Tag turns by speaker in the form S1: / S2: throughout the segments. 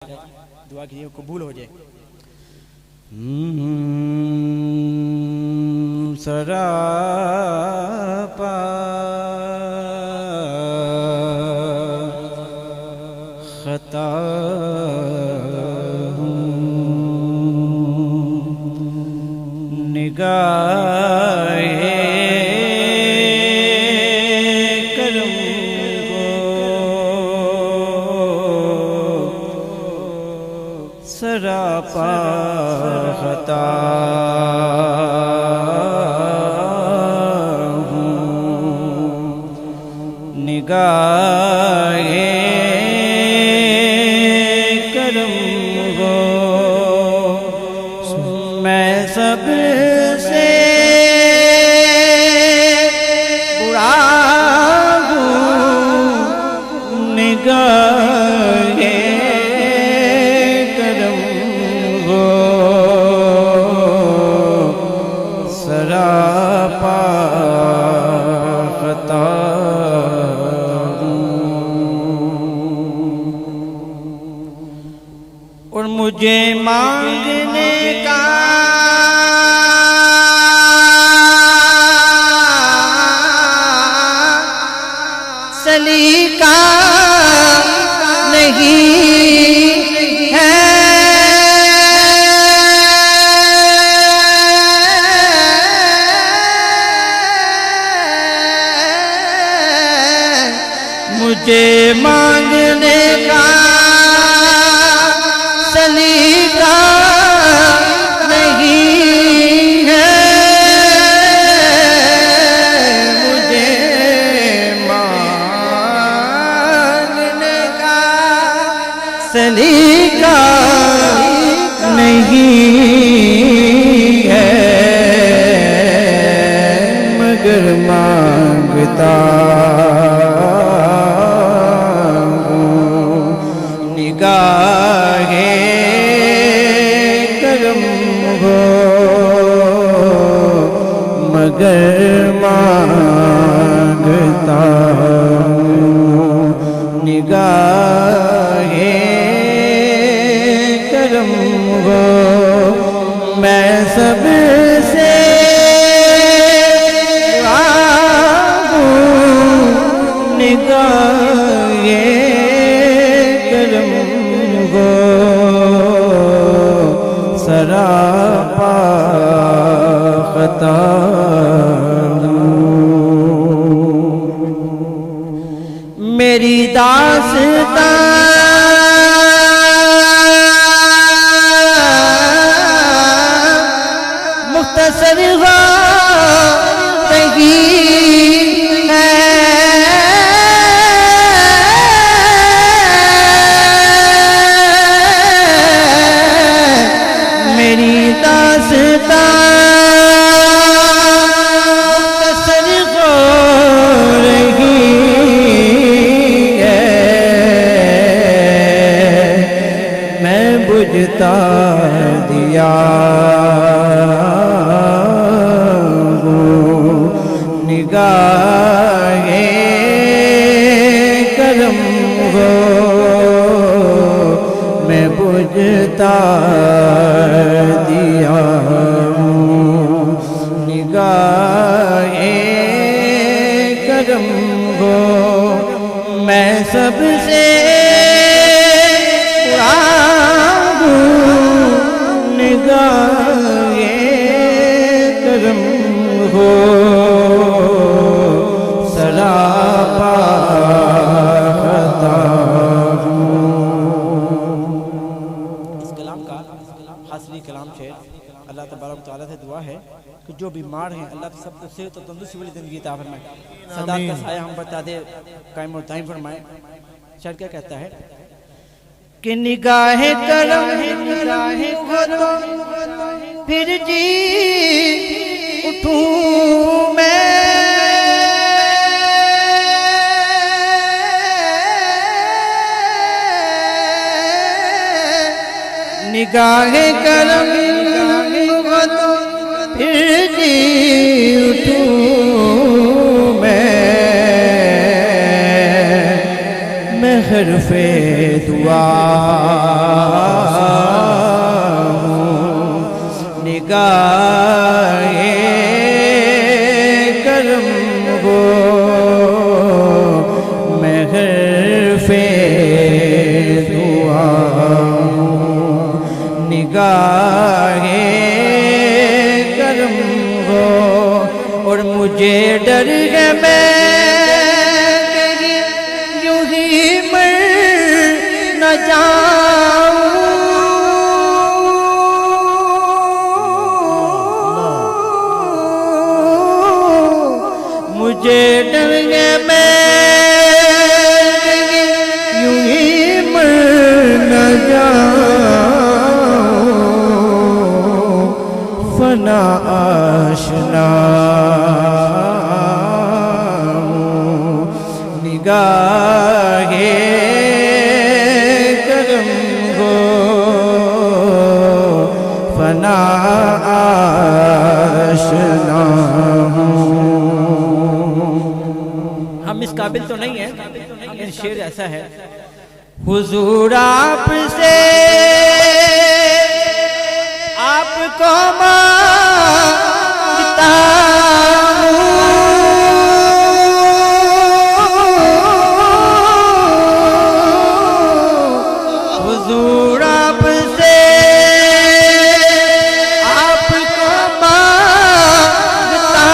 S1: दुआ कीजिए कबूल हो जाए। सरापा खता निगाहे करम को सरापा खता निगाहे करम हो मैं सबसे बुरा हूँ निगाहे करम हो सरापा खता और मुझे मांगने का सलीका नहीं है मुझे मांगने का सलीका नहीं है मुझे मांगने का सलीका नहीं है मगर मांगता निगाहे करम हो मगर मांगता निगाहे करम हो मैं सबसे निगाहे करम हो सरापा खता मेरी दास्तां मुख्तसर हो रही है मेरी दास्तां मुख्तसर हो रही है मैं बुझता दिया हूँ निगाहे करम हो मैं बुझता दिया हूँ निगाहे करम हो मैं सबसे बुरा हूँ निगाहे करम हो सरापा खता हासिली कलाम शेर अल्लाह तबारक तआला से दुआ है कि जो बीमार हैं अल्लाह सबको सेहत और तंदुरुस्ती वाली ज़िंदगी अता फरमाए सदात का साया हम पर तादे कायम और दायम फरमाए। शेर क्या कहता है कि निगाहे करम निगाहे हो तो फिर जी उठूं मैं निगाहे करम हो तो फिर जी उठूं मैं हरफे दुआ निगाहे करम हो मैं हरफे दुआ निगाहे करम हो और मुझे डर है मैं यूं ही मर न जाऊं मुझे डर है मैं यूं ही मर न जाऊं फना आशना निगाहे करम हो फना आशना हम इस काबिल तो नहीं है लेकिन शेर ऐसा है हुजूर आपसे आपको मांगता हुजूर आपसे आपको मांगता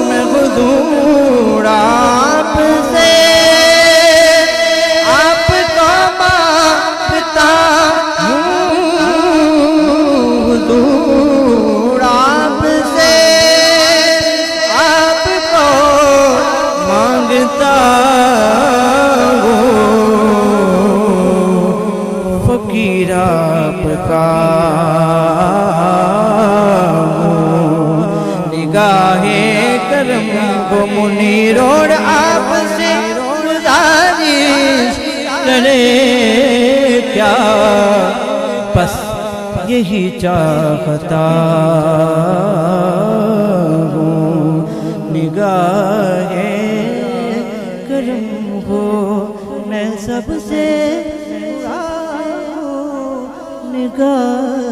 S1: मैं हुजूर आपसे आपको मांगता हुजूर आपसे आपको मांगता फकीर आपका निगाहे करम को मुनीर और आपसे गुजारिश करे क्या बस यही चाहता हूँ निगाहे करम हो मैं सबसे निगाह